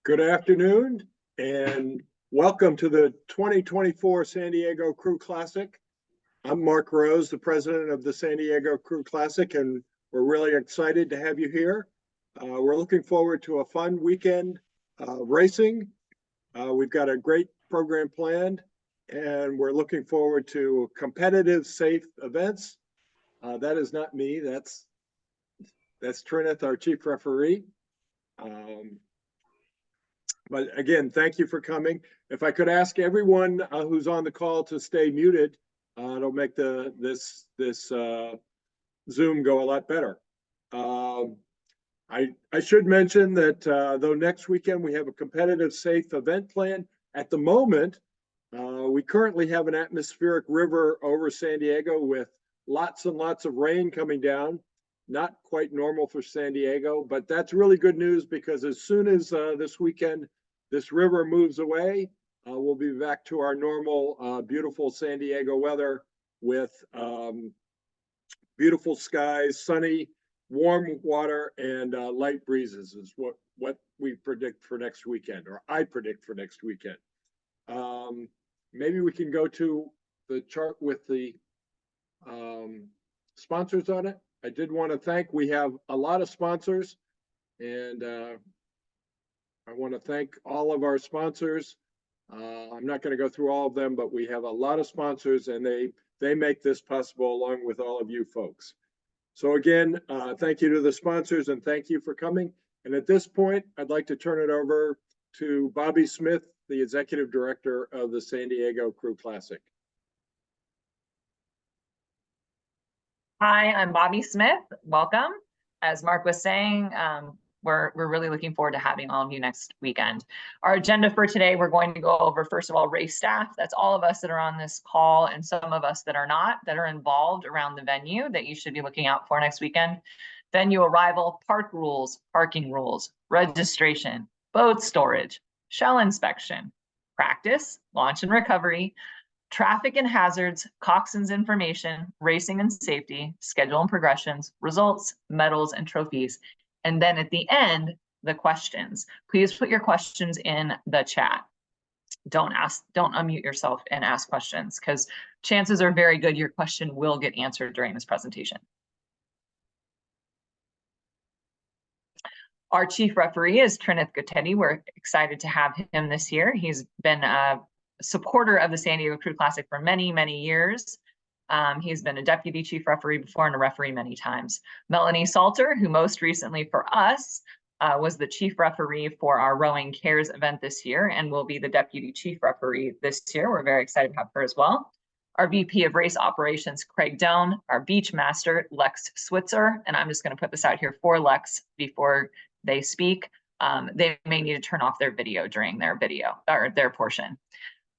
Good afternoon and welcome to the 2024 San Diego Crew Classic. I'm Mark Rose, the president of the San Diego Crew Classic, and we're really excited to have you here. We're looking forward to a fun weekend racing. We've got a great program planned, and we're looking forward to competitive, safe events. That is not me, that's Trinith, our chief referee. But again, thank you for coming. If I could ask everyone who's on the call to stay muted, it'll make this Zoom go a lot better. I should mention that though next weekend we have a competitive, safe event plan, at the moment, we currently have an atmospheric river over San Diego with lots and lots of rain coming down. Not quite normal for San Diego, but that's really good news because as soon as this weekend, this river moves away, we'll be back to our normal, beautiful San Diego weather with beautiful skies, sunny, warm water, and light breezes is what we predict for next weekend, or I predict for next weekend. Maybe we can go to the chart with the sponsors on it. I did want to thank, we have a lot of sponsors, and I want to thank all of our sponsors. I'm not going to go through all of them, but we have a lot of sponsors, and they make this possible along with all of you folks. So again, thank you to the sponsors, and thank you for coming. And at this point, I'd like to turn it over to Bobby Smith, the Executive Director of the San Diego Crew Classic. Hi, I'm Bobby Smith. Welcome. As Mark was saying, we're really looking forward to having all of you next weekend. Our agenda for today, we're going to go over, first of all, race staff. That's all of us that are on this call and some of us that are not, that are involved around the venue that you should be looking out for next weekend. Venue arrival, park rules, parking rules, registration, boat storage, shell inspection, practice, launch and recovery, traffic and hazards, Coxswains information, racing and safety, schedule and progressions, results, medals, and trophies. And then at the end, the questions. Please put your questions in the chat. Don't unmute yourself and ask questions, because chances are very good your question will get answered during this presentation. Our chief referee is Trinith Guttetti. We're excited to have him this year. He's been a supporter of the San Diego Crew Classic for many, many years. He's been a deputy chief referee before and a referee many times. Melanie Salter, who most recently for us was the chief referee for our Rowing Cares event this year and will be the deputy chief referee this year. We're very excited to have her as well. Our VP of Race Operations, Craig Doan, our beach master, Lex Switzer, and I'm just going to put this out here for Lex before they speak. They may need to turn off their video during their portion.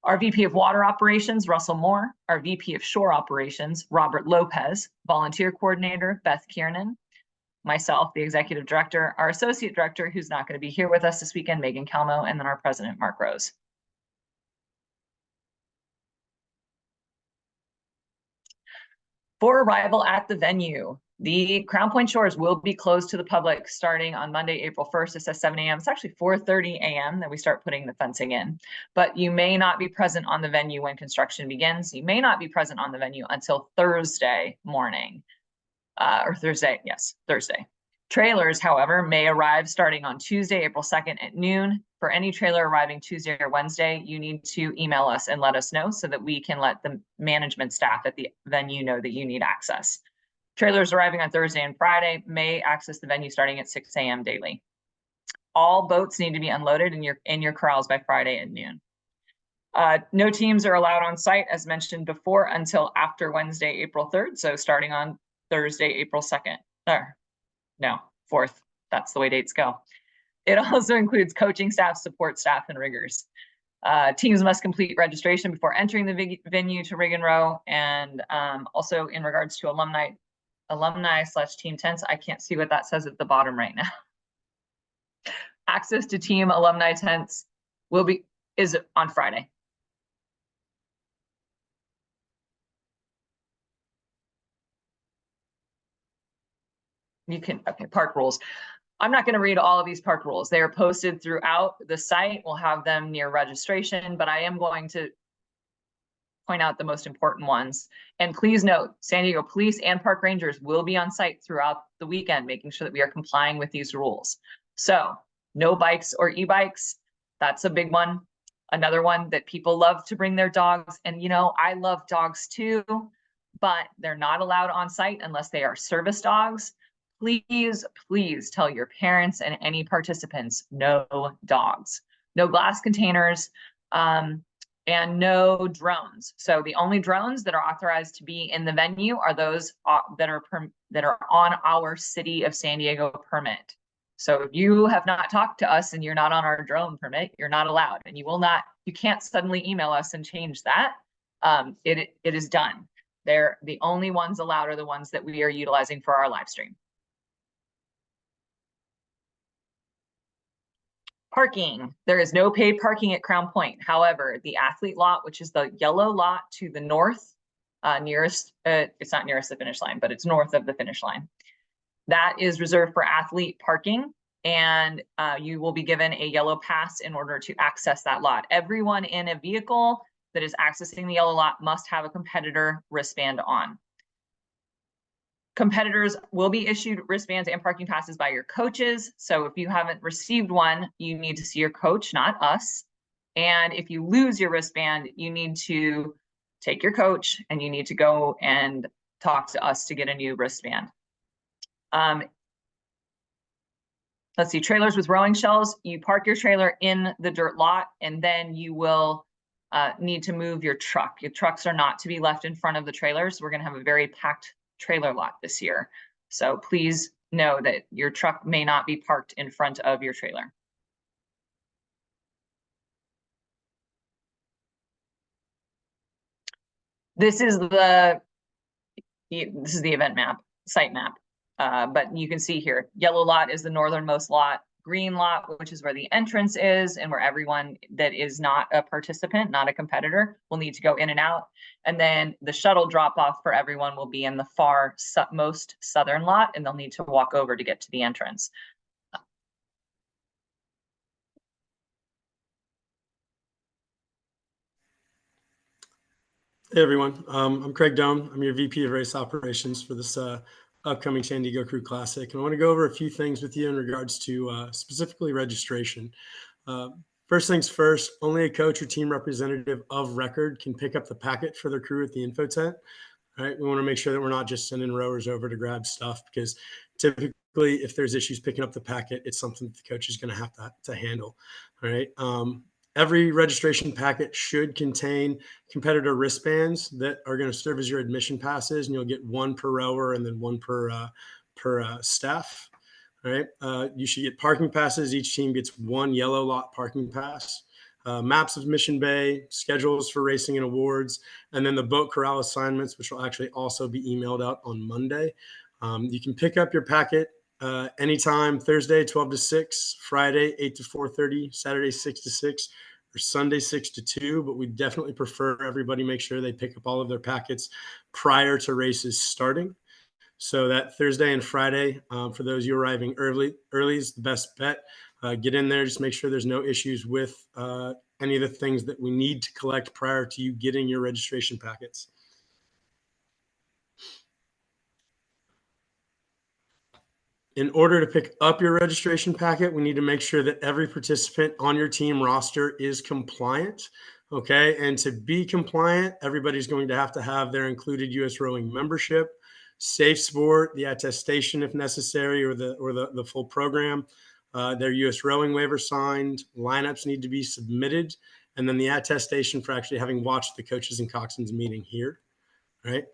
Our VP of Water Operations, Russell Moore. Our VP of Shore Operations, Robert Lopez. Volunteer Coordinator, Beth Kiernan. Myself, the Executive Director. Our Associate Director, who's not going to be here with us this weekend, Megan Calmo. And then our President, Mark Rose. For arrival at the venue, the Crown Point Shores will be closed to the public starting on Monday, April 1st. It says 7 a.m. It's actually 4:30 a.m. that we start putting the fencing in. But you may not be present on the venue when construction begins. You may not be present on the venue until Thursday morning. Or Thursday, yes, Thursday. Trailers, however, may arrive starting on Tuesday, April 2nd at noon. For any trailer arriving Tuesday or Wednesday, you need to email us and let us know so that we can let the management staff at the venue know that you need access. Trailers arriving on Thursday and Friday may access the venue starting at 6 a.m. daily. All boats need to be unloaded in your corrals by Friday at noon. No teams are allowed on site, as mentioned before, until after Wednesday, April 3rd. So starting on Thursday, April 2nd. No, 4th. That's the way dates go. It also includes coaching staff, support staff, and riggers. Teams must complete registration before entering the venue to rig and row. And also in regards to alumni/team tents, I can't see what that says at the bottom right now. Access to team alumni tents is on Friday. You can, okay, park rules. I'm not going to read all of these park rules. They are posted throughout the site. We'll have them near registration, but I am going to point out the most important ones. And please note, San Diego Police and Park Rangers will be on site throughout the weekend, making sure that we are complying with these rules. So no bikes or e-bikes. That's a big one. Another one that people love to bring their dogs. And you know, I love dogs too, but they're not allowed on site unless they are service dogs. Please, please tell your parents and any participants, no dogs, no glass containers, and no drones. So the only drones that are authorized to be in the venue are those that are on our City of San Diego permit. So if you have not talked to us and you're not on our drone permit, you're not allowed, and you can't suddenly email us and change that. It is done. They're the only ones allowed are the ones that we are utilizing for our live stream. Parking. There is no paid parking at Crown Point. However, the athlete lot, which is the yellow lot to the north, nearest, it's not nearest the finish line, but it's north of the finish line. That is reserved for athlete parking, and you will be given a yellow pass in order to access that lot. Everyone in a vehicle that is accessing the yellow lot must have a competitor wristband on. Competitors will be issued wristbands and parking passes by your coaches. So if you haven't received one, you need to see your coach, not us. And if you lose your wristband, you need to take your coach and you need to go and talk to us to get a new wristband. Let's see, trailers with rowing shells. You park your trailer in the dirt lot, and then you will need to move your truck. Your trucks are not to be left in front of the trailers. We're going to have a very packed trailer lot this year. So please know that your truck may not be parked in front of your trailer. This is the event map, site map. But you can see here, yellow lot is the northernmost lot, green lot, which is where the entrance is and where everyone that is not a participant, not a competitor, will need to go in and out. And then the shuttle drop off for everyone will be in the far most southern lot, and they'll need to walk over to get to the entrance. Hey everyone, I'm Craig Doan. I'm your VP of Race Operations for this upcoming San Diego Crew Classic. And I want to go over a few things with you in regards to specifically registration. First things first, only a coach or team representative of record can pick up the packet for their crew at the info tent. Right? We want to make sure that we're not just sending rowers over to grab stuff, because typically if there's issues picking up the packet, it's something that the coach is going to have to handle. All right. Every registration packet should contain competitor wristbands that are going to serve as your admission passes, and you'll get one per rower and then one per staff. All right. You should get parking passes. Each team gets one yellow lot parking pass. Maps of Mission Bay, schedules for racing and awards, and then the boat corral assignments, which will actually also be emailed out on Monday. You can pick up your packet anytime, Thursday 12 to 6, Friday 8 to 4:30, Saturday 6 to 6, or Sunday 6 to 2. But we definitely prefer everybody make sure they pick up all of their packets prior to races starting. So that Thursday and Friday, for those of you arriving early is the best bet. Get in there, just make sure there's no issues with any of the things that we need to collect prior to you getting your registration packets. In order to pick up your registration packet, we need to make sure that every participant on your team roster is compliant. Okay, and to be compliant, everybody's going to have their included U.S. rowing membership, Safe Sport, the attestation if necessary, or the full program. Their U.S. rowing waiver signed, lineups need to be submitted, and then the attestation for actually having watched the coaches and coxswains meeting here. Right.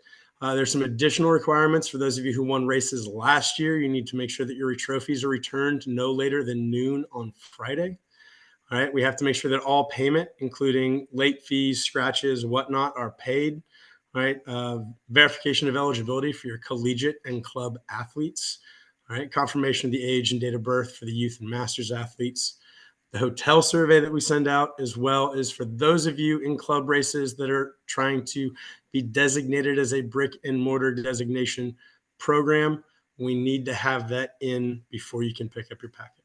There's some additional requirements for those of you who won races last year. You need to make sure that your trophies are returned no later than noon on Friday. All right. We have to make sure that all payment, including late fees, scratches, whatnot, are paid. All right. Verification of eligibility for your collegiate and club athletes. All right. Confirmation of the age and date of birth for the youth and masters athletes. The hotel survey that we send out, as well as for those of you in club races that are trying to be designated as a brick and mortar designation program. we need to have that in before you can pick up your packet.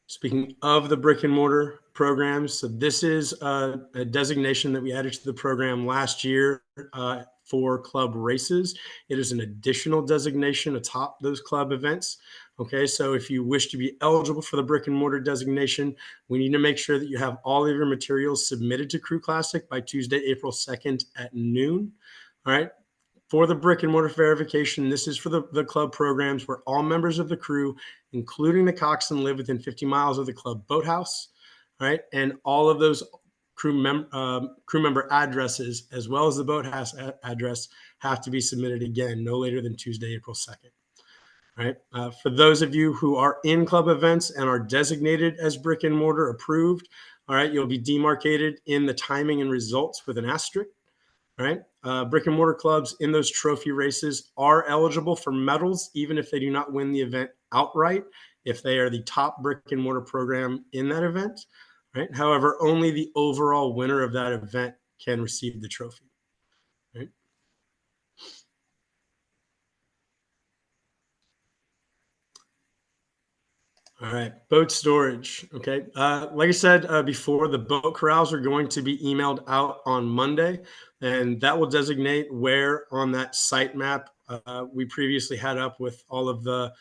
Speaking of the brick and mortar programs, so this is a designation that we added to the program last year for club races. It is an additional designation atop those club events. Okay, so if you wish to be eligible for the brick and mortar designation, we need to make sure that you have all of your materials submitted to Crew Classic by Tuesday, April 2nd at noon. All right. For the brick and mortar verification, this is for the club programs where all members of the crew, including the coxswain, live within 50 miles of the club boathouse, right? And all of those crew member addresses, as well as the boathouse address, have to be submitted again no later than Tuesday, April 2nd. Right. For those of you who are in club events and are designated as brick and mortar approved, all right, you'll be demarcated in the timing and results with an asterisk. Right. Brick and mortar clubs in those trophy races are eligible for medals, even if they do not win the event outright, if they are the top brick and mortar program in that event. Right. However, only the overall winner of that event can receive the trophy. Right. All right, boat storage. Okay, like I said before, the boat corrals are going to be emailed out on Monday, and that will designate where on that site map we previously had up with all of the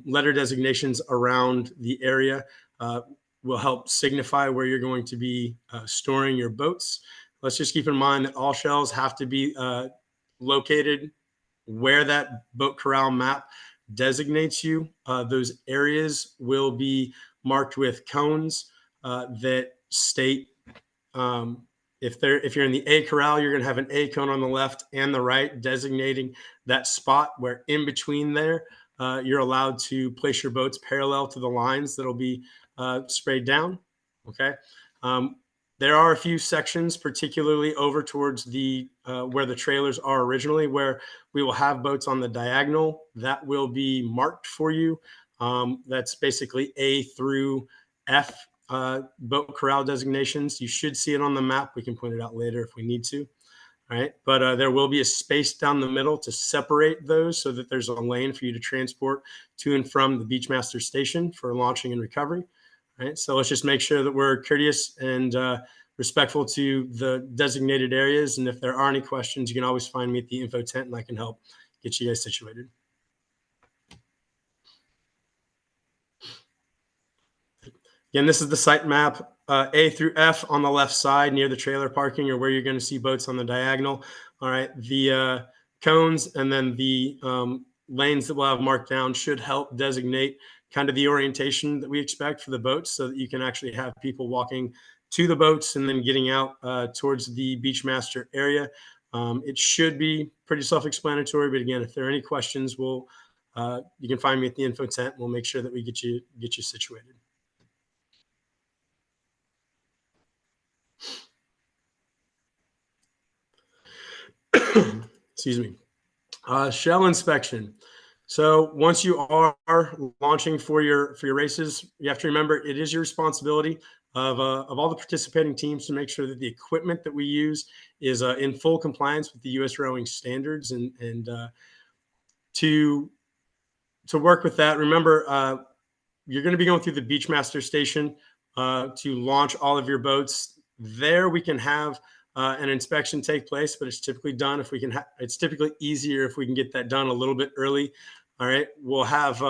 letter designations around the area. Will help signify where you're going to be storing your boats. Let's just keep in mind that all shells have to be located where that boat corral map designates you. Those areas will be marked with cones that state if you're in the A corral, you're going to have an A cone on the left and the right designating that spot where in between there you're allowed to place your boats parallel to the lines that'll be sprayed down. Okay. There are a few sections, particularly over towards the where the trailers are originally, where we will have boats on the diagonal that will be marked for you. That's basically A through F boat corral designations. You should see it on the map. We can point it out later if we need to. All right, but there will be a space down the middle to separate those so that there's a lane for you to transport to and from the Beachmaster station for launching and recovery. Right. So let's just make sure that we're courteous and respectful to the designated areas. And if there are any questions, you can always find me at the info tent and I can help get you guys situated. Again, this is the site map, A through F on the left side near the trailer parking or where you're going to see boats on the diagonal. All right. The cones and then the lanes that we'll have marked down should help designate kind of the orientation that we expect for the boats so that you can actually have people walking to the boats and then getting out towards the Beachmaster area. It should be pretty self-explanatory, but again, if there are any questions, you can find me at the info tent. We'll make sure that we get you situated. Excuse me. Shell inspection. So once you are launching for your races, you have to remember it is your responsibility of all the participating teams to make sure that the equipment that we use is in full compliance with the U.S. rowing standards. And to work with that, remember you're going to be going through the Beachmaster station to launch all of your boats. There we can have an inspection take place, but it's typically done if we can. It's typically easier if we can get that done a little bit early. All right, we'll have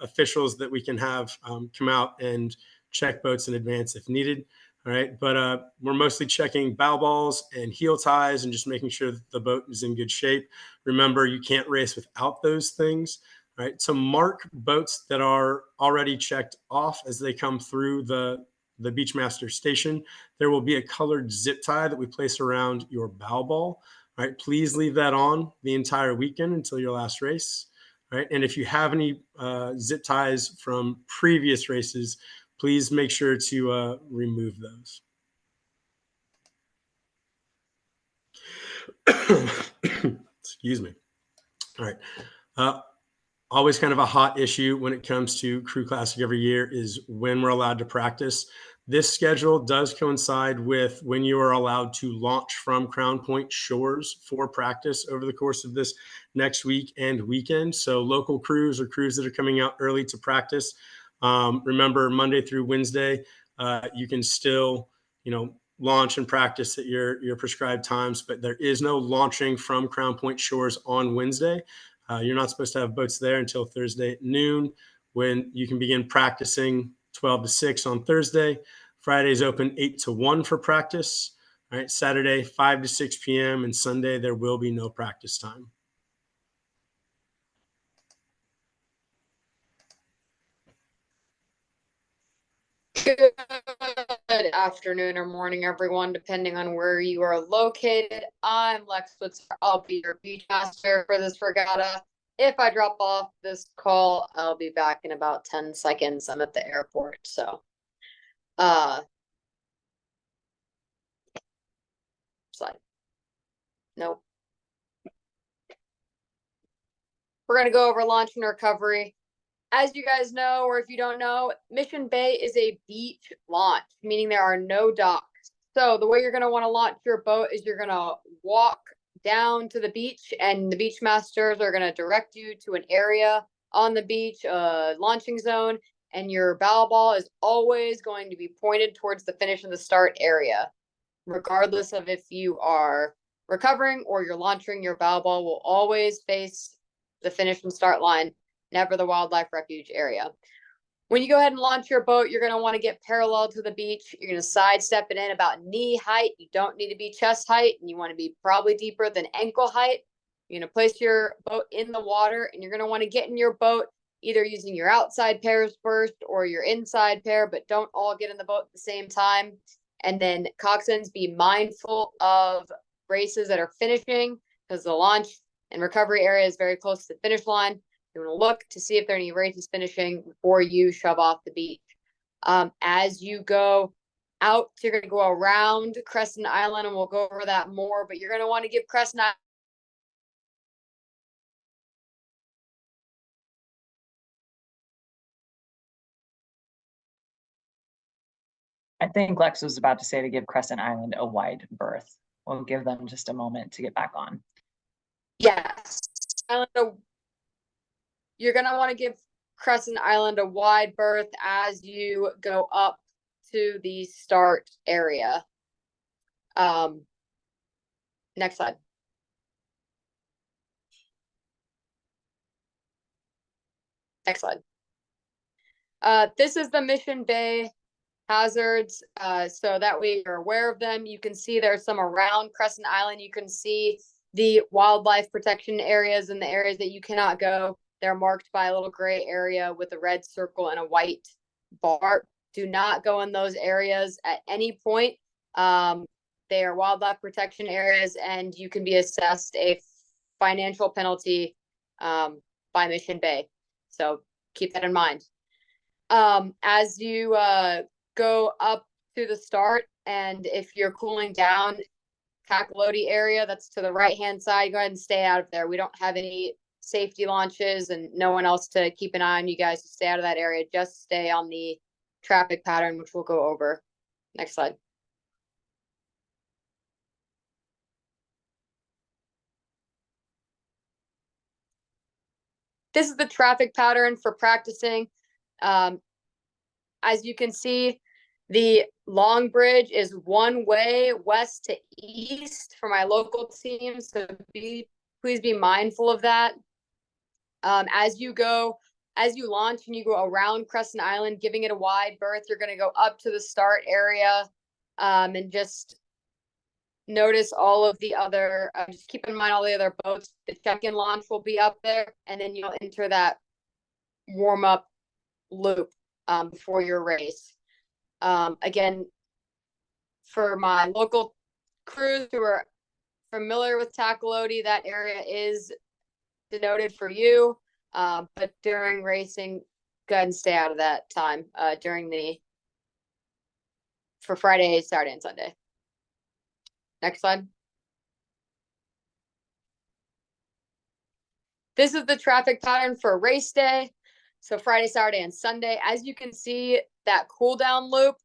officials that we can have come out and check boats in advance if needed. All right, but we're mostly checking bow balls and heel ties and just making sure that the boat is in good shape. Remember, you can't race without those things. All right, so mark boats that are already checked off as they come through the Beachmaster station. There will be a colored zip tie that we place around your bow ball. All right, please leave that on the entire weekend until your last race. All right, and if you have any zip ties from previous races, please make sure to remove those. Excuse me. All right. always kind of a hot issue when it comes to Crew Classic every year is when we're allowed to practice. This schedule does coincide with when you are allowed to launch from Crown Point Shores for practice over the course of this next week and weekend. So local crews or crews that are coming out early to practice, remember Monday through Wednesday, you can still, launch and practice at your prescribed times, but there is no launching from Crown Point Shores on Wednesday. You're not supposed to have boats there until Thursday at noon, when you can begin practicing 12 to 6 on Thursday. Friday's open 8 to 1 for practice. All right, Saturday 5 to 6 p.m. and Sunday there will be no practice time. Good afternoon or morning, everyone, depending on where you are located. I'm Lex Switzer. I'll be your beach master for this regatta. If I drop off this call, I'll be back in about 10 seconds. I'm at the airport, so slide. Nope. We're gonna go over launch and recovery. As you guys know, or if you don't know, Mission Bay is a beach launch, meaning there are no docks. So the way you're going to want to launch your boat is you're going to walk down to the beach, and the beach masters are going to direct you to an area on the beach, launching zone, and your bow ball is always going to be pointed towards the finish and the start area. Regardless of if you are recovering or you're launching, your bow ball will always face the finish and start line, never the wildlife refuge area. When you go ahead and launch your boat, you're going to want to get parallel to the beach. You're going to sidestep it in about knee height. You don't need to be chest height, and you want to be probably deeper than ankle height. You're going to place your boat in the water, and you're going to want to get in your boat either using your outside pairs first or your inside pair, but don't all get in the boat at the same time. And then Coxswains, be mindful of races that are finishing, because the launch and recovery area is very close to the finish line. You want to look to see if there are any races finishing before you shove off the beach. As you go out, you're going to go around Crescent Island, and we'll go over that more, but you're going to want to give Crescent Island I think Lex was about to say to give Crescent Island a wide berth. We'll give them just a moment to get back on. Yes. You're going to want to give Crescent Island a wide berth as you go up to the start area. Next slide. Next slide. This is the Mission Bay hazards, so that way you're aware of them. You can see there's some around Crescent Island. You can see the wildlife protection areas and the areas that you cannot go. They're marked by a little gray area with a red circle and a white bar. Do not go in those areas at any point. They are wildlife protection areas, and you can be assessed a financial penalty by Mission Bay. So keep that in mind. As you go up to the start, and if you're cooling down, Kakaloti area, that's to the right-hand side, go ahead and stay out of there. We don't have any safety launches and no one else to keep an eye on you guys to stay out of that area. Just stay on the traffic pattern, which we'll go over. Next slide. This is the traffic pattern for practicing. As you can see, the Long Bridge is one way west to east for my local team, so please be mindful of that. As you launch and you go around Crescent Island, giving it a wide berth, you're going to go up to the start area, and just notice all of the other, just keep in mind all the other boats. The check-in launch will be up there, and then you'll enter that warm-up loop before your race. Again, for my local crews who are familiar with Takaloti, that area is denoted for you. But during racing, go ahead and stay out of that time for Friday, Saturday, and Sunday. Next slide. This is the traffic pattern for race day. So Friday, Saturday, and Sunday. As you can see, that cool down loop,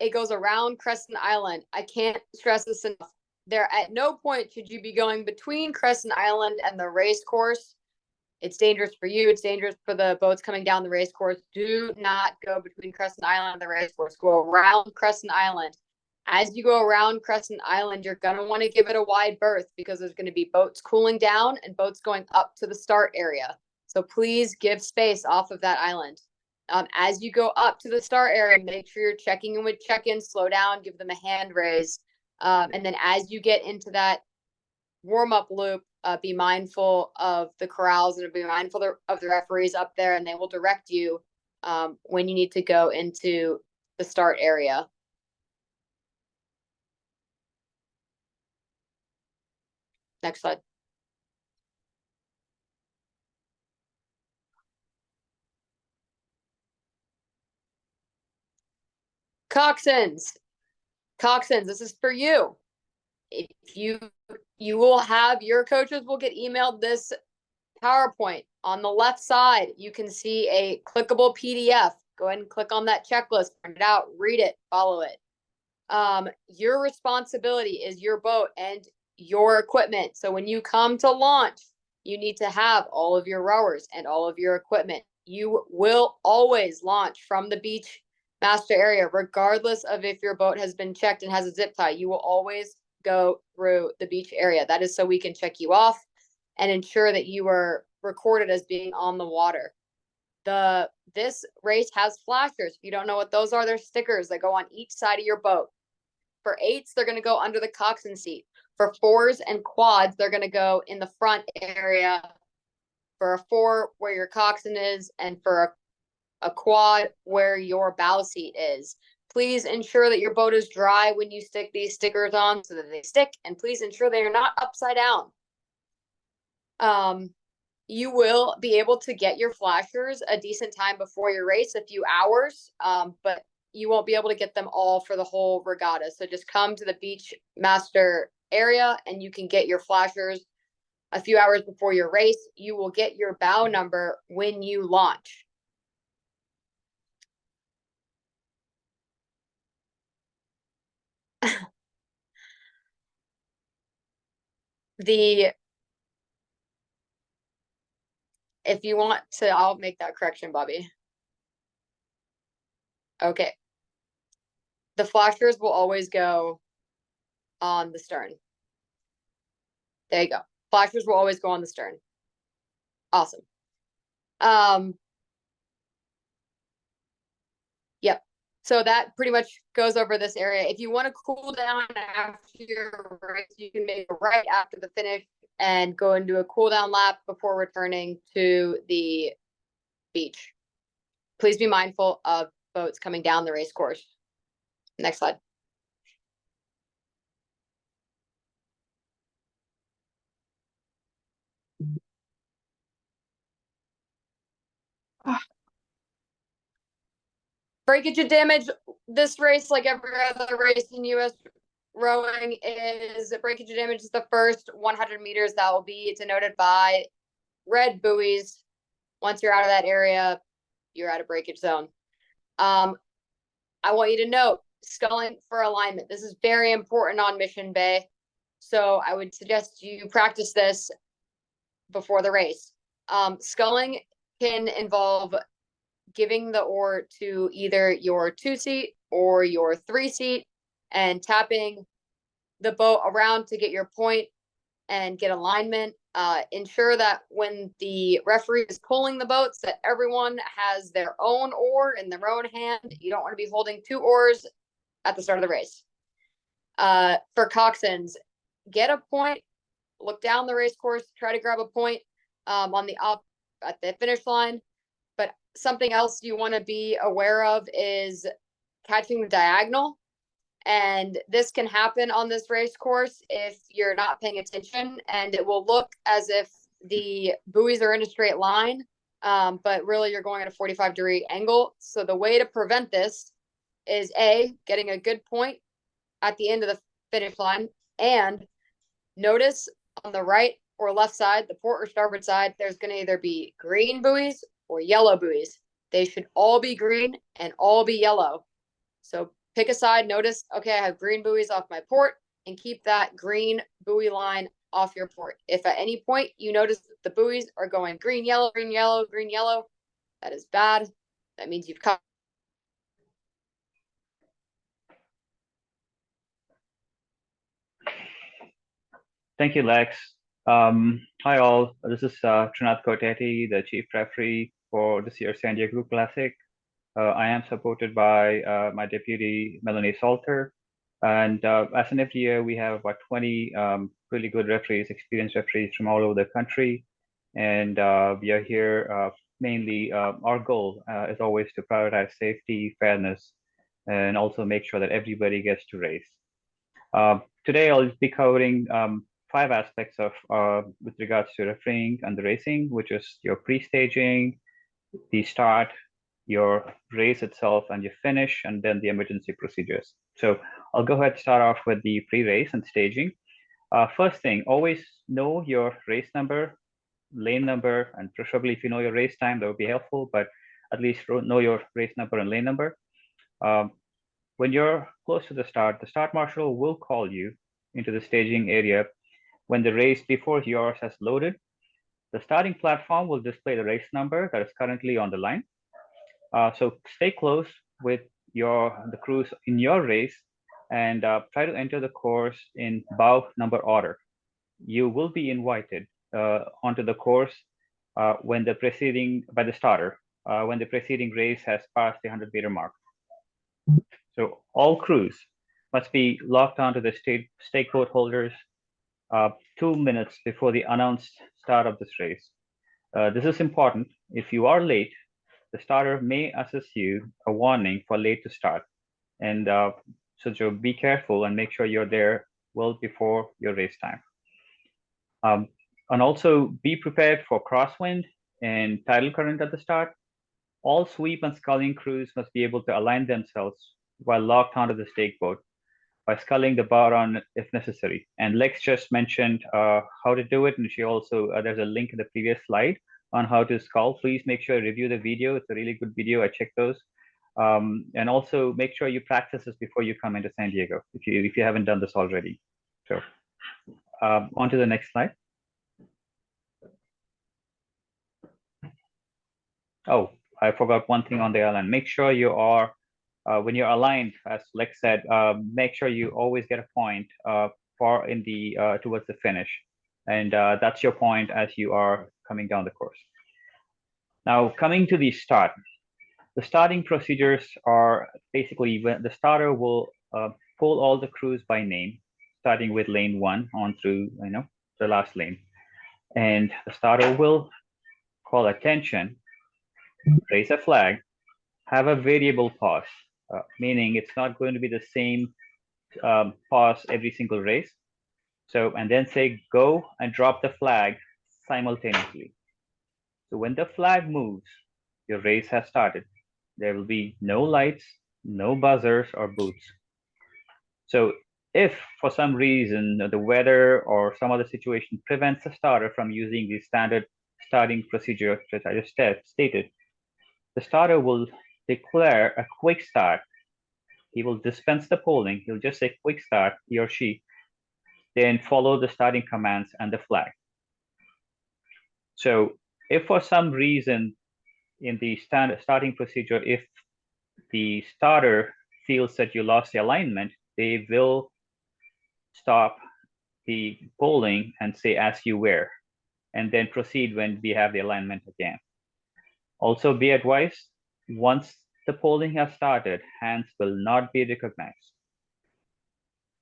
it goes around Crescent Island. I can't stress this enough. There at no point should you be going between Crescent Island and the race course. It's dangerous for you. It's dangerous for the boats coming down the race course. Do not go between Crescent Island and the race course. Go around Crescent Island. As you go around Crescent Island, you're going to want to give it a wide berth because there's going to be boats cooling down and boats going up to the start area. So please give space off of that island. As you go up to the start area, make sure you're checking in with check-ins, slow down, give them a hand raise. And then as you get into that warm-up loop, be mindful of the corrals and be mindful of the referees up there, and they will direct you when you need to go into the start area. Next slide. Coxswains. Coxswains, this is for you. If you will have, your coaches will get emailed this PowerPoint. On the left side, you can see a clickable PDF. Go ahead and click on that checklist, print it out, read it, follow it. Your responsibility is your boat and your equipment. So when you come to launch, you need to have all of your rowers and all of your equipment. You will always launch from the beach master area, regardless of if your boat has been checked and has a zip tie. You will always go through the beach area. That is so we can check you off and ensure that you are recorded as being on the water. This race has flashers. If you don't know what those are, they're stickers that go on each side of your boat. For 8s, they're going to go under the coxswain seat. For 4s and quads, they're going to go in the front area. For a 4, where your coxswain is, and for a quad, where your bow seat is. Please ensure that your boat is dry when you stick these stickers on so that they stick, and please ensure they are not upside down. You will be able to get your flashers a decent time before your race, a few hours, but you won't be able to get them all for the whole regatta. So just come to the beach master area and you can get your flashers a few hours before your race. You will get your bow number when you launch. If you want to, I'll make that correction, Bobby. Okay. The flashers will always go on the stern. There you go. Flashers will always go on the stern. Awesome. Yep. So that pretty much goes over this area. If you want to cool down after your race, you can make a right after the finish and go and do a cool down lap before returning to the beach. Please be mindful of boats coming down the race course. Next slide. Breakage and damage. This race, like every other race in U.S. rowing, is breakage and damage is the first 100 meters that will be denoted by red buoys. Once you're out of that area, you're out of breakage zone. I want you to note sculling for alignment. This is very important on Mission Bay. So I would suggest you practice this before the race. Sculling can involve giving the oar to either your 2-seat or your 3-seat and tapping the boat around to get your point and get alignment. Ensure that when the referee is pulling the boats, that everyone has their own oar in their own hand. You don't want to be holding 2 oars at the start of the race. For coxswains, get a point, look down the race course, try to grab a point on the up at the finish line. But something else you want to be aware of is catching the diagonal. And this can happen on this race course if you're not paying attention, and it will look as if the buoys are in a straight line, but really you're going at a 45-degree angle. So the way to prevent this is getting a good point at the end of the finish line, and notice on the right or left side, the port or starboard side, there's going to either be green buoys or yellow buoys. They should all be green and all be yellow. So pick a side, notice, okay, I have green buoys off my port, and keep that green buoy line off your port. If at any point you notice that the buoys are going green, yellow, green, yellow, green, yellow, that is bad. That means you've cut. Thank you, Lex. Hi all, this is Trinath Koteti, the Chief Referee for this year's San Diego Group Classic. I am supported by my deputy, Melanie Salter. And as in every year, we have about 20 really good referees, experienced referees from all over the country. And we are here mainly, our goal is always to prioritize safety, fairness, and also make sure that everybody gets to race. Today, I'll be covering 5 aspects of with regards to refereeing and the racing, which is your pre-staging, the start, your race itself, and your finish, and then the emergency procedures. So I'll go ahead and start off with the pre-race and staging. First thing, always know your race number, lane number, and preferably if you know your race time, that would be helpful, but at least know your race number and lane number. When you're close to the start marshal will call you into the staging area when the race before yours has loaded. The starting platform will display the race number that is currently on the line. So stay close with the crews in your race and try to enter the course in bow number order. You will be invited onto the course when the preceding race has passed the 100-meter mark. So all crews must be locked onto the stake boat holders 2 minutes before the announced start of this race. This is important. If you are late, the starter may assess you a warning for late to start. And so be careful and make sure you're there well before your race time. And also be prepared for crosswind and tidal current at the start. All sweep and sculling crews must be able to align themselves while locked onto the stake boat by sculling the bar on if necessary. And Lex just mentioned how to do it, and she also, there's a link in the previous slide on how to scull. Please make sure you review the video. It's a really good video. I checked those. And also make sure you practice this before you come into San Diego, if you haven't done this already. So on to the next slide. Oh, I forgot one thing on the airline. Make sure you are, when you're aligned, as Lex said, make sure you always get a point far in the towards the finish, and that's your point as you are coming down the course. Now, coming to the start, the starting procedures are basically when the starter will pull all the crews by name, starting with lane 1 on through the last lane, and the starter will call attention, raise a flag, have a variable pause, meaning it's not going to be the same pause every single race. So, and then say go and drop the flag simultaneously. So when the flag moves, your race has started. There will be no lights, no buzzers or boots. So if for some reason the weather or some other situation prevents the starter from using the standard starting procedure that I just stated, the starter will declare a quick start. He will dispense the polling. He'll just say quick start, he or she, then follow the starting commands and the flag. So if for some reason in the standard starting procedure, if the starter feels that you lost the alignment, they will stop the polling and say as you were, and then proceed when we have the alignment again. Also be advised, once the polling has started, hands will not be recognized.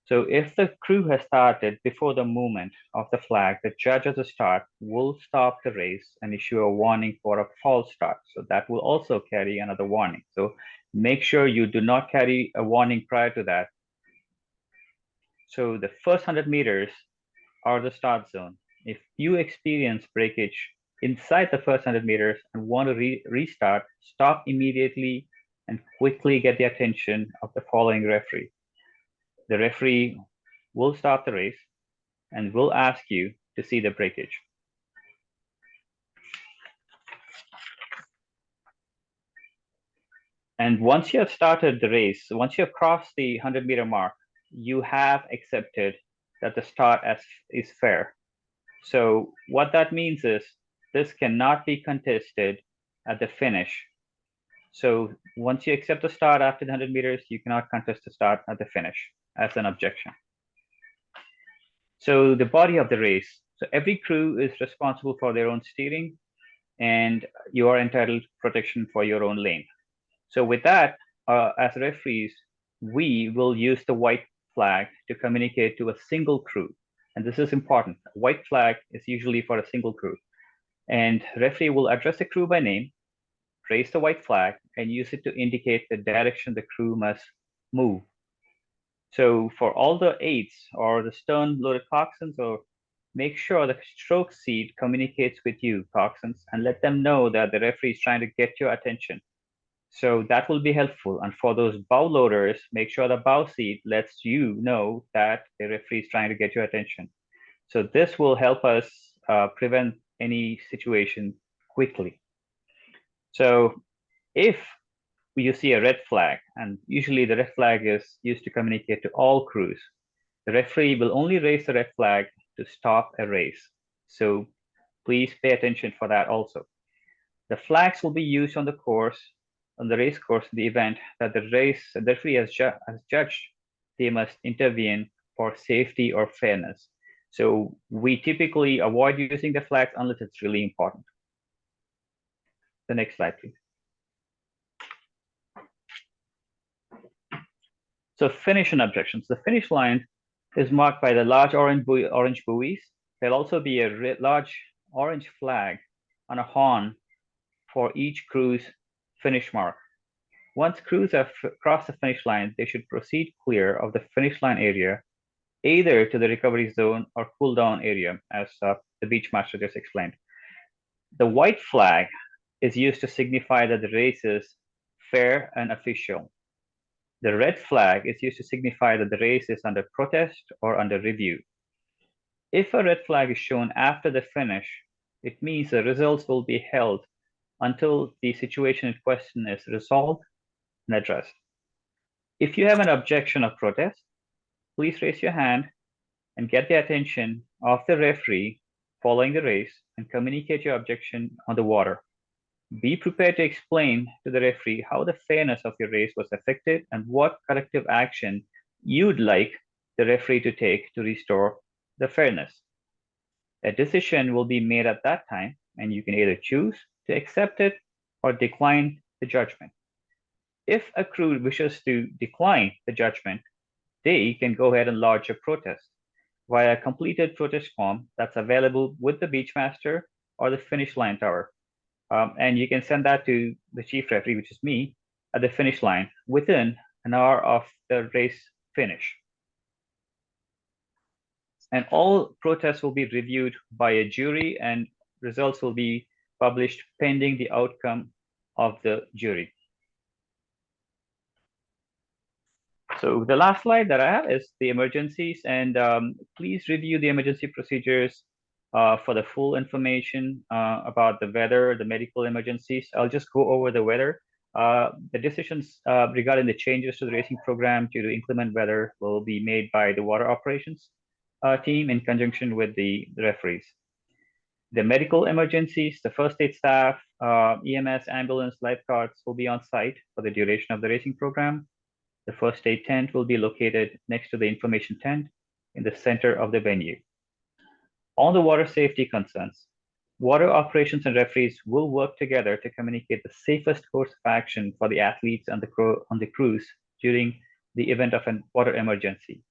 So if the crew has started before the movement of the flag, the judge at the start will stop the race and issue a warning for a false start. So that will also carry another warning. So make sure you do not carry a warning prior to that. So the first 100 meters are the start zone. If you experience breakage inside the first 100 meters and want to restart, stop immediately and quickly get the attention of the following referee. The referee will stop the race and will ask you to see the breakage. And once you have started the race, once you have crossed the 100-meter mark, you have accepted that the start is fair. So what that means is this cannot be contested at the finish. So once you accept the start after the 100 meters, you cannot contest the start at the finish as an objection. So the body of the race. So every crew is responsible for their own steering, and you are entitled to protection for your own lane. So with that, as referees, we will use the white flag to communicate to a single crew. And this is important. A white flag is usually for a single crew. And referee will address the crew by name, raise the white flag, and use it to indicate the direction the crew must move. So for all the aids or the stern-loaded coxswains, or make sure the stroke seat communicates with you, coxswains, and let them know that the referee is trying to get your attention. So that will be helpful. And for those bow loaders, make sure the bow seat lets you know that the referee is trying to get your attention. So this will help us prevent any situation quickly. So if you see a red flag, and usually the red flag is used to communicate to all crews, the referee will only raise the red flag to stop a race. So please pay attention for that also. The flags will be used on the course, on the race course, in the event that the referee has judged they must intervene for safety or fairness. So we typically avoid using the flags unless it's really important. The next slide, please. So finish and objections. The finish line is marked by the large orange buoys. There'll also be a large orange flag on a horn for each crew's finish mark. Once crews have crossed the finish line, they should proceed clear of the finish line area, either to the recovery zone or cool down area, as the beachmaster just explained. The white flag is used to signify that the race is fair and official. The red flag is used to signify that the race is under protest or under review. If a red flag is shown after the finish, it means the results will be held until the situation in question is resolved and addressed. If you have an objection or protest, please raise your hand and get the attention of the referee following the race and communicate your objection on the water. Be prepared to explain to the referee how the fairness of your race was affected and what corrective action you'd like the referee to take to restore the fairness. A decision will be made at that time, and you can either choose to accept it or decline the judgment. If a crew wishes to decline the judgment, they can go ahead and lodge a protest via a completed protest form that's available with the beachmaster or the finish line tower. And you can send that to the chief referee, which is me, at the finish line within an hour of the race finish. And all protests will be reviewed by a jury, and results will be published pending the outcome of the jury. So the last slide that I have is the emergencies, and please review the emergency procedures for the full information about the weather, the medical emergencies. I'll just go over the weather. The decisions regarding the changes to the racing program due to inclement weather will be made by the water operations team in conjunction with the referees. The medical emergencies, the first aid staff, EMS, ambulance, lifeguards will be on site for the duration of the racing program. The first aid tent will be located next to the information tent in the center of the venue. On the water safety concerns, water operations and referees will work together to communicate the safest course of action for the athletes and the crews during the event of a water emergency.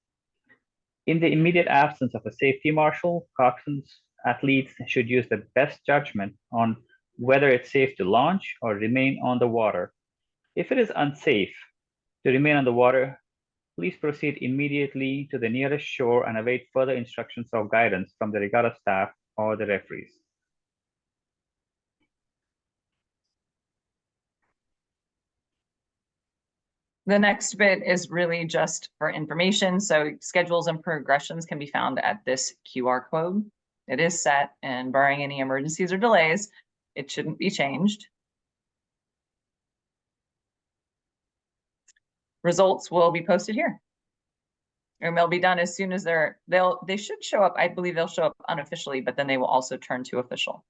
In the immediate absence of a safety marshal, coxswains athletes should use the best judgment on whether it's safe to launch or remain on the water. If it is unsafe to remain on the water, please proceed immediately to the nearest shore and await further instructions or guidance from the regatta staff or the referees. The next bit is really just for information. So schedules and progressions can be found at this QR code. It is set, and barring any emergencies or delays, it shouldn't be changed. Results will be posted here. And they'll be done as soon as they should show up. I believe they'll show up unofficially, but then they will also turn to official.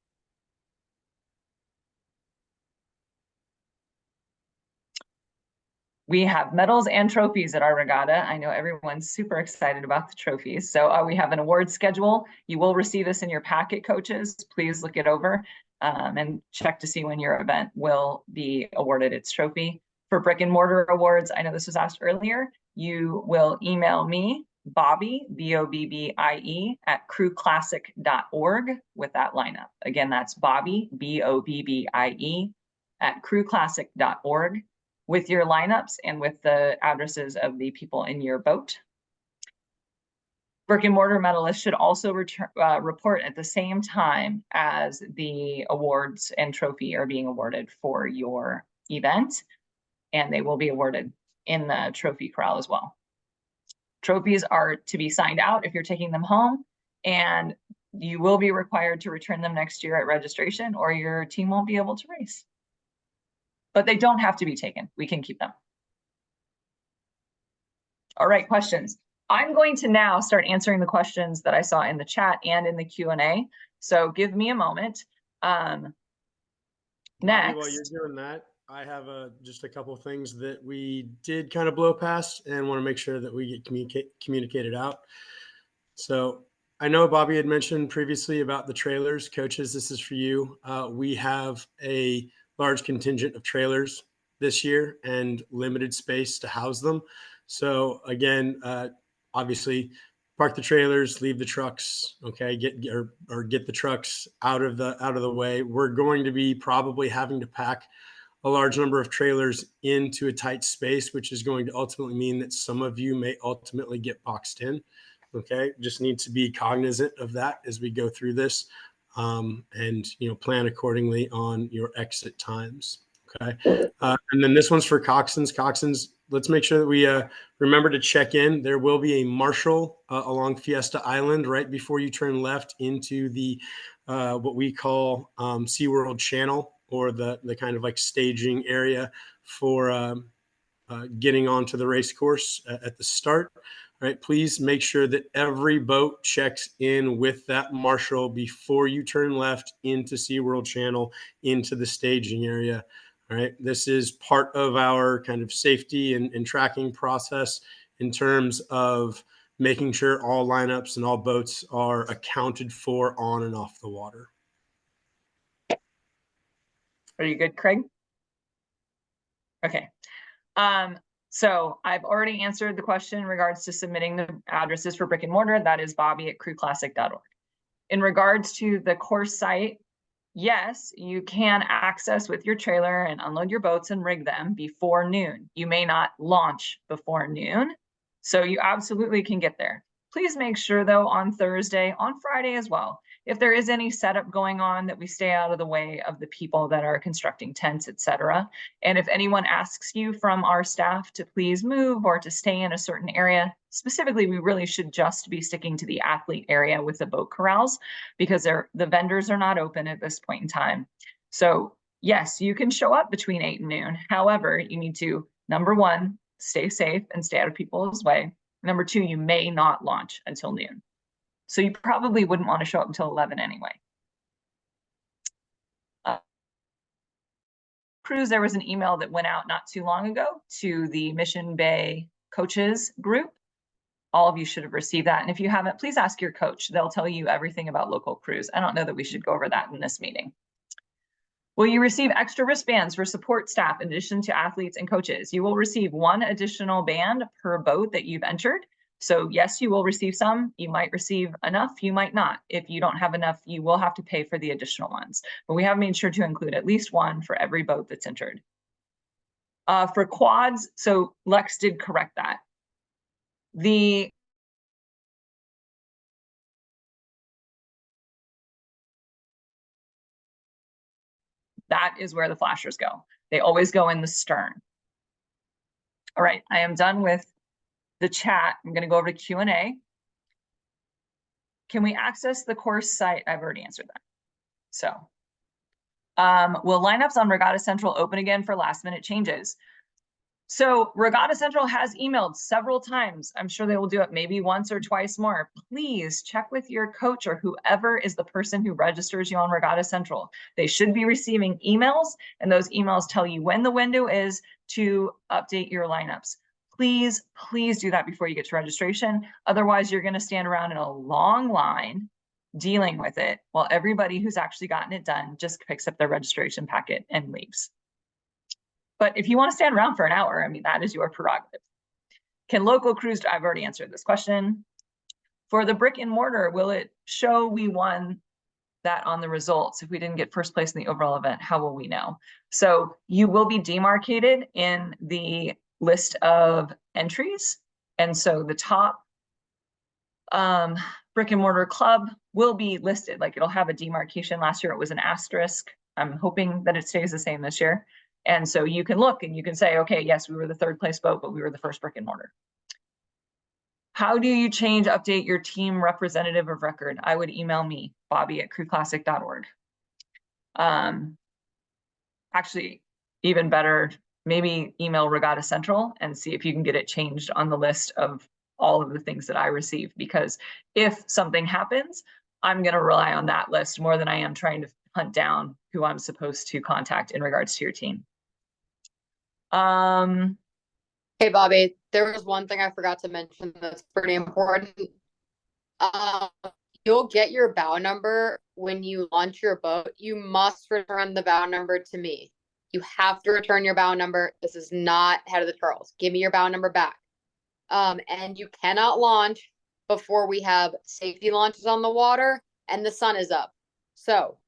We have medals and trophies at our regatta. I know everyone's super excited about the trophies. So we have an award schedule. You will receive this in your packet, coaches. Please look it over and check to see when your event will be awarded its trophy. For brick and mortar awards, I know this was asked earlier, you will email me, Bobby, B-O-B-B-I-E, at crewclassic.org with that lineup. Again, that's Bobby, B-O-B-B-I-E, at crewclassic.org. with your lineups and with the addresses of the people in your boat. Brick and mortar medalists should also report at the same time as the awards and trophy are being awarded for your event, and they will be awarded in the trophy corral as well. Trophies are to be signed out if you're taking them home, and you will be required to return them next year at registration, or your team won't be able to race. But they don't have to be taken. We can keep them. All right, questions. I'm going to now start answering the questions that I saw in the chat and in the Q&A. So give me a moment. Bobby, Next. while you're doing that, I have just a couple of things that we did kind of blow past and want to make sure that we get communicated out. So I know Bobby had mentioned previously about the trailers. Coaches, this is for you. We have a large contingent of trailers this year and limited space to house them. So again, obviously park the trailers, leave the trucks, okay, get the trucks out of the way. We're going to be probably having to pack a large number of trailers into a tight space, which is going to ultimately mean that some of you may ultimately get boxed in. Okay, just need to be cognizant of that as we go through this. And plan accordingly on your exit times. Okay, and then this one's for Coxswains. Coxswains, let's make sure that we remember to check in. There will be a marshal along Fiesta Island right before you turn left into the what we call SeaWorld Channel, or the kind of like staging area for getting onto the race course at the start. Right, please make sure that every boat checks in with that marshal before you turn left into SeaWorld Channel, into the staging area. All right, this is part of our kind of safety and tracking process in terms of making sure all lineups and all boats are accounted for on and off the water. Are you good, Craig? Okay. So I've already answered the question in regards to submitting the addresses for brick and mortar. That is Bobby at crewclassic.org. In regards to the course site, yes, you can access with your trailer and unload your boats and rig them before noon. You may not launch before noon, so you absolutely can get there. Please make sure though on Thursday, on Friday as well, if there is any setup going on, that we stay out of the way of the people that are constructing tents, etc. And if anyone asks you from our staff to please move or to stay in a certain area, specifically, we really should just be sticking to the athlete area with the boat corrals, because the vendors are not open at this point in time. So yes, you can show up between 8 and noon. However, you need to, number one, stay safe and stay out of people's way. Number two, you may not launch until noon. So you probably wouldn't want to show up until 11 anyway. Cruise, there was an email that went out not too long ago to the Mission Bay coaches group. All of you should have received that. And if you haven't, please ask your coach. They'll tell you everything about local cruise. I don't know that we should go over that in this meeting. Will you receive extra wristbands for support staff in addition to athletes and coaches? You will receive 1 additional band per boat that you've entered. So yes, you will receive some. You might receive enough, you might not. If you don't have enough, you will have to pay for the additional ones. But we have made sure to include at least 1 for every boat that's entered. For quads, so Lex did correct that. That is where the flashers go. They always go in the stern. All right, I am done with the chat. I'm going to go over to Q&A. Can we access the course site? I've already answered that. So, will lineups on Regatta Central open again for last minute changes? So Regatta Central has emailed several times. I'm sure they will do it maybe once or twice more. Please check with your coach or whoever is the person who registers you on Regatta Central. They should be receiving emails, and those emails tell you when the window is to update your lineups. Please, please do that before you get to registration. Otherwise, you're going to stand around in a long line dealing with it while everybody who's actually gotten it done just picks up their registration packet and leaves. But if you want to stand around for an hour, I mean, that is your prerogative. Can local crews, I've already answered this question. For the brick and mortar, will it show we won that on the results? If we didn't get first place in the overall event, how will we know? So you will be demarcated in the list of entries. And so the top brick and mortar club will be listed, like it'll have a demarcation. Last year it was an asterisk. I'm hoping that it stays the same this year. And so you can look and you can say, okay, yes, we were the third place boat, but we were the first brick and mortar. How do you update your team representative of record? I would email me, bobby@crewclassic.org. Actually, even better, maybe email Regatta Central and see if you can get it changed on the list of all of the things that I receive. Because if something happens, I'm going to rely on that list more than I am trying to hunt down who I'm supposed to contact in regards to your team. Hey, Bobby, there was one thing I forgot to mention that's pretty important. You'll get your bow number when you launch your boat. You must return the bow number to me. You have to return your bow number. This is not Head of the Charles. Give me your bow number back. And you cannot launch before we have safety launches on the water and the sun is up. So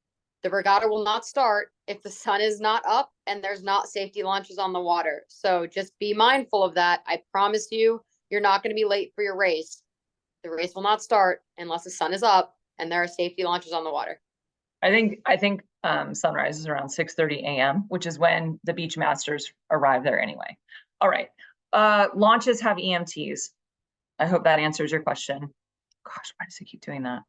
the regatta will not start if the sun is not up and there's not safety launches on the water. So just be mindful of that. I promise you, you're not going to be late for your race. The race will not start unless the sun is up and there are safety launches on the water. I think sunrise is around 6:30 a.m., which is when the beach masters arrive there anyway. All right. Launches have EMTs. I hope that answers your question. Gosh, why does it keep doing that?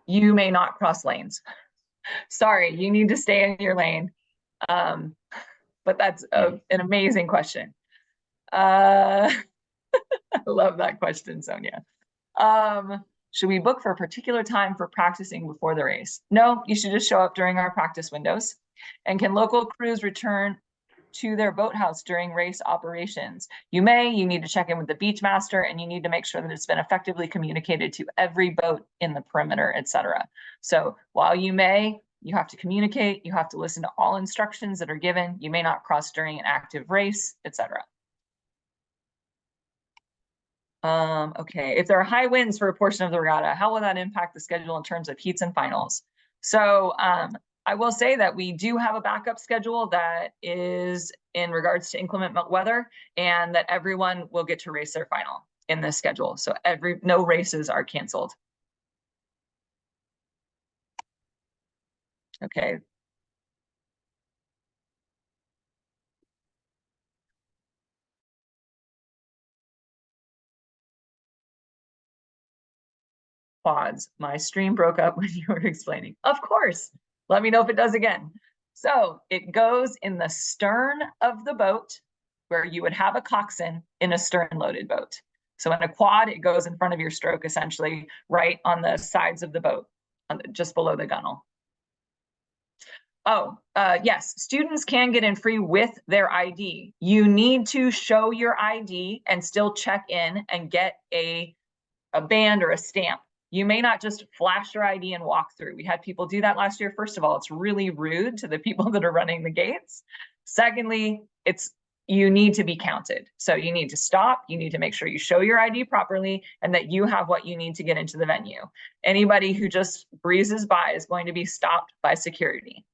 You may not cross lanes. Sorry, you need to stay in your lane. But that's an amazing question. I love that question, Sonia. Should we book for a particular time for practicing before the race? No, you should just show up during our practice windows. And can local crews return to their boathouse during race operations? You need to check in with the beach master, and you need to make sure that it's been effectively communicated to every boat in the perimeter, etc. So while you have to communicate, you have to listen to all instructions that are given. You may not cross during an active race, etc. Okay, if there are high winds for a portion of the regatta, how will that impact the schedule in terms of heats and finals? So I will say that we do have a backup schedule that is in regards to inclement weather, and that everyone will get to race their final in this schedule. So no races are canceled. Okay. Quads. My stream broke up when you were explaining. Of course. Let me know if it does again. So it goes in the stern of the boat, where you would have a coxswain in a stern-loaded boat. So in a quad, it goes in front of your stroke, essentially, right on the sides of the boat, just below the gunnel. Oh, yes, students can get in free with their ID. You need to show your ID and still check in and get a band or a stamp. You may not just flash your ID and walk through. We had people do that last year. First of all, it's really rude to the people that are running the gates. Secondly, you need to be counted. So you need to stop, you need to make sure you show your ID properly and that you have what you need to get into the venue. Anybody who just breezes by is going to be stopped by security.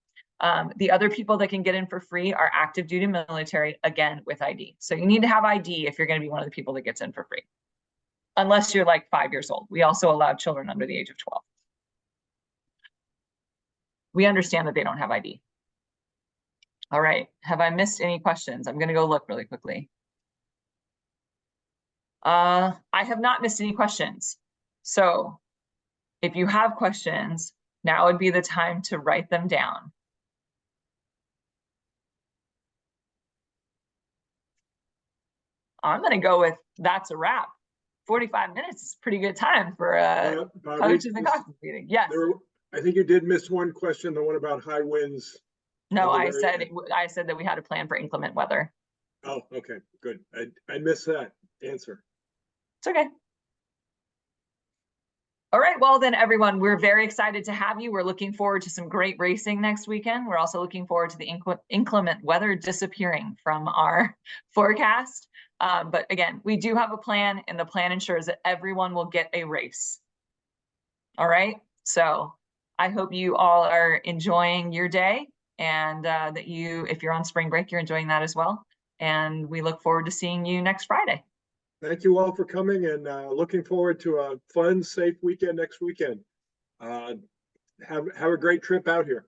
The other people that can get in for free are active duty military, again, with ID. So you need to have ID if you're going to be one of the people that gets in for free. Unless you're like 5 years old. We also allow children under the age of 12. We understand that they don't have ID. All right, have I missed any questions? I'm gonna go look really quickly. I have not missed any questions. So if you have questions, now would be the time to write them down. I'm gonna go with that's a wrap. 45 minutes is a pretty good time for a Bobby, coaches and Coxswains meeting. Yes. I think you did miss one question, the one about high winds. No, on the I very said end. I said that we had a plan for inclement weather. Oh, okay, good. I missed that answer. It's okay. All right, well then everyone, we're very excited to have you. We're looking forward to some great racing next weekend. We're also looking forward to the inclement weather disappearing from our forecast. But again, we do have a plan, and the plan ensures that everyone will get a race. All right, so I hope you all are enjoying your day, and that you, if you're on spring break, you're enjoying that as well. And we look forward to seeing you next Friday. Thank you all for coming, and looking forward to a fun, safe weekend next weekend. Have a great trip out here.